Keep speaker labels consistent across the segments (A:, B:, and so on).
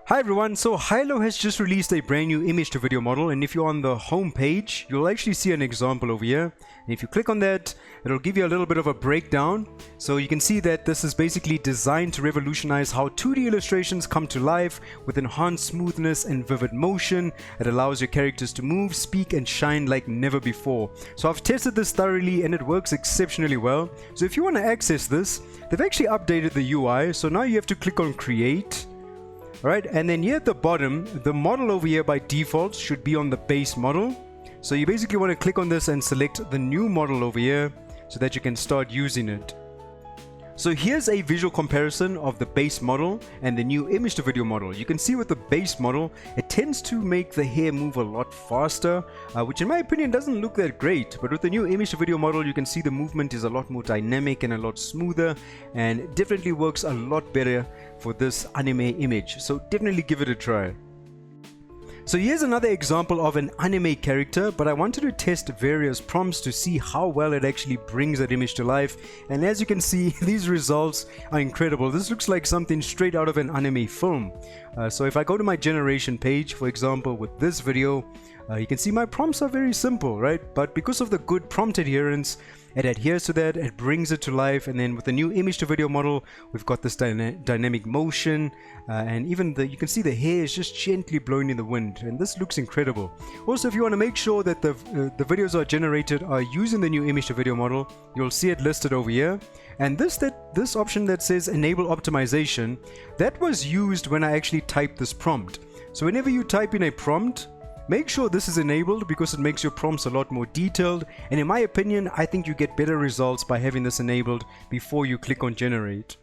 A: Hi everyone, so Hailuo has just released a brand new image to video model, and if you're on the home page, you'll actually see an example over here. And if you click on that, it'll give you a little bit of a breakdown. So you can see that this is basically designed to revolutionize how 2D illustrations come to life with enhanced smoothness and vivid motion. It allows your characters to move, speak, and shine like never before. So I've tested this thoroughly and it works exceptionally well. So if you want to access this, they've actually updated the UI. So now you have to click on Create. Alright, and then here at the bottom, the model over here by default should be on the base model. So you basically want to click on this and select the new model over here so that you can start using it. So here's a visual comparison of the base model and the new image to video model. You can see with the base model, it tends to make the hair move a lot faster, which in my opinion doesn't look that great. But with the new image to video model, you can see the movement is a lot more dynamic and a lot smoother, and it definitely works a lot better for this anime image. So definitely give it a try. So here's another example of an anime character, but I wanted to test various prompts to see how well it actually brings that image to life. And as you can see, these results are incredible. This looks like something straight out of an anime film. So if I go to my generation page, for example, with this video, you can see my prompts are very simple, right? But because of the good prompt adherence, it adheres to that, it brings it to life. And then with the new image to video model, we've got this dynamic motion, and even you can see the hair is just gently blowing in the wind, and this looks incredible. Also, if you want to make sure that the videos are generated are using the new image to video model, you'll see it listed over here. And this option that says enable optimization, that was used when I actually typed this prompt. So whenever you type in a prompt, make sure this is enabled because it makes your prompts a lot more detailed, and in my opinion, I think you get better results by having this enabled before you click on generate.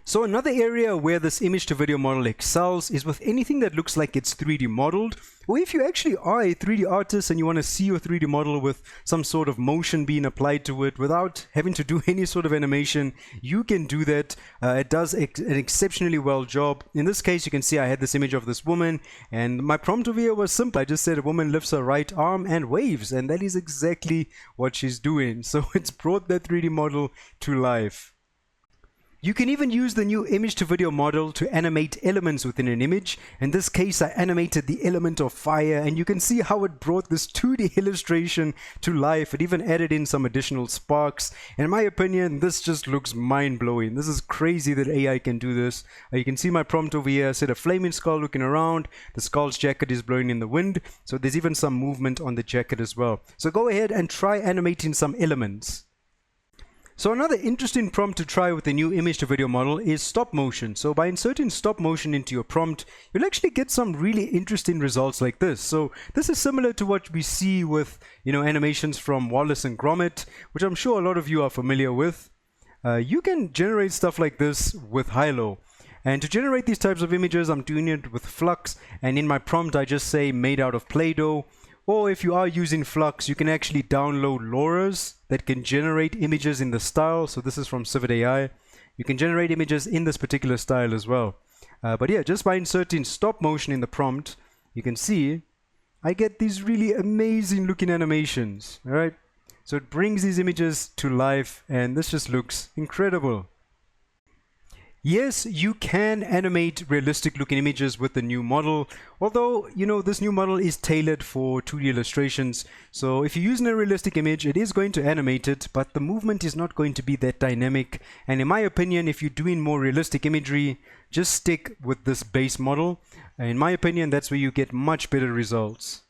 A: So another area where this image to video model excels is with anything that looks like it's 3D modeled, or if you actually are a 3D artist and you want to see your 3D model with some sort of motion being applied to it without having to do any sort of animation, you can do that. It does an exceptionally well job. In this case, you can see I had this image of this woman, and my prompt over here was simple. I just said a woman lifts her right arm and waves, and that is exactly what she's doing. So it's brought that 3D model to life. You can even use the new image to video model to animate elements within an image. In this case, I animated the element of fire, and you can see how it brought this 2D illustration to life. It even added in some additional sparks. In my opinion, this just looks mind-blowing. This is crazy that AI can do this. You can see my prompt over here. I said a flaming skull looking around. The skull's jacket is blowing in the wind. So there's even some movement on the jacket as well. So go ahead and try animating some elements. So another interesting prompt to try with the new image to video model is stop motion. So by inserting stop motion into your prompt, you'll actually get some really interesting results like this. So this is similar to what we see with, animations from Wallace and Gromit, which I'm sure a lot of you are familiar with. You can generate stuff like this with Hailuo. And to generate these types of images, I'm doing it with Flux, and in my prompt I just say made out of Play-Doh. Or if you are using Flux, you can actually download LoRa's that can generate images in the style. So this is from Civet AI. You can generate images in this particular style as well. But yeah, just by inserting stop motion in the prompt, you can see I get these really amazing looking animations. All right, so it brings these images to life, and this just looks incredible. Yes, you can animate realistic looking images with the new model, although, this new model is tailored for 2D illustrations. So if you're using a realistic image, it is going to animate it, but the movement is not going to be that dynamic. And in my opinion, if you're doing more realistic imagery, just stick with this base model. In my opinion, that's where you get much better results.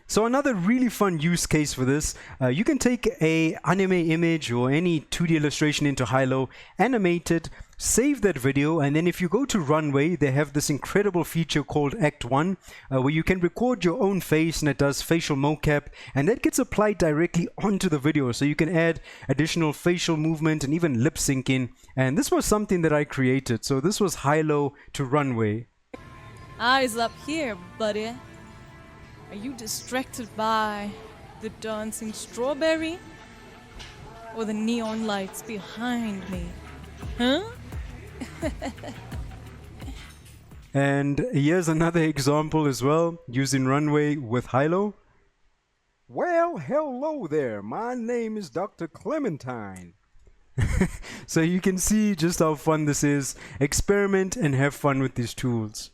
A: So another really fun use case for this, you can take a anime image or any 2D illustration into Hailuo, animate it, save that video, and then if you go to Runway, they have this incredible feature called Act 1, where you can record your own face and it does facial mocap, and that gets applied directly onto the video. So you can add additional facial movement and even lip syncing, and this was something that I created. So this was Hailuo to Runway.
B: Eyes up here, buddy. Are you distracted by the dancing strawberry or the neon lights behind me? Huh?
A: And here's another example as well, using Runway with Hailuo. Well, hello there. My name is Dr. Clementine. So you can see just how fun this is. Experiment and have fun with these tools.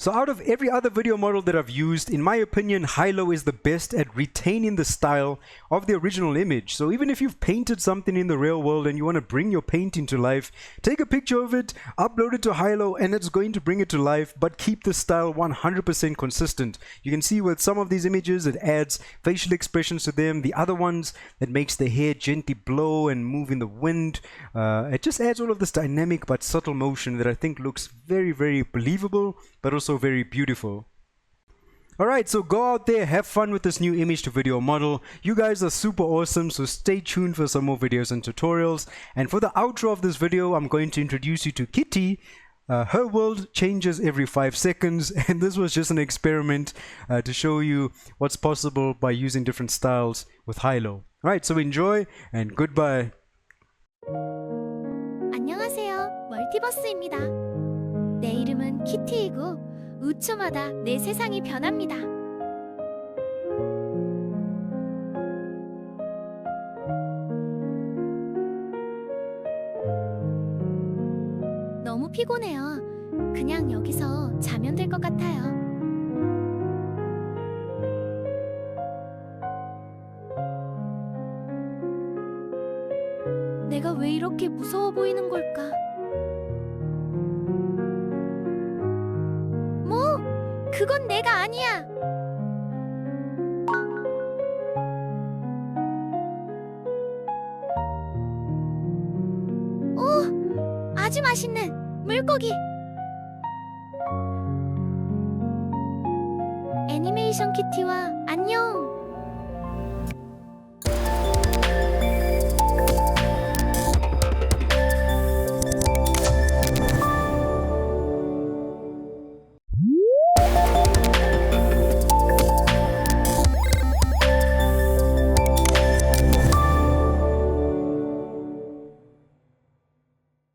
A: So out of every other video model that I've used, in my opinion, Hailuo is the best at retaining the style of the original image. So even if you've painted something in the real world and you want to bring your painting to life, take a picture of it, upload it to Hailuo, and it's going to bring it to life, but keep the style 100% consistent. You can see with some of these images, it adds facial expressions to them. The other ones, it makes the hair gently blow and move in the wind. It just adds all of this dynamic but subtle motion that I think looks very, very believable, but also very beautiful. Alright, so go out there, have fun with this new image to video model. You guys are super awesome, so stay tuned for some more videos and tutorials. And for the outro of this video, I'm going to introduce you to Kitty. Her world changes every 5 seconds, and this was just an experiment to show you what's possible by using different styles with Hailuo. Alright, so enjoy and goodbye.
C: 안녕하세요, 멀티버스입니다. 내 이름은 키티이고 5초마다 내 세상이 변합니다. 너무 피곤해요. 그냥 여기서 자면 될 것 같아요. 내가 왜 이렇게 무서워 보이는 걸까? 그건 내가 아니야. 오, 아주 맛있는 물고기. 애니메이션 키티와 안녕.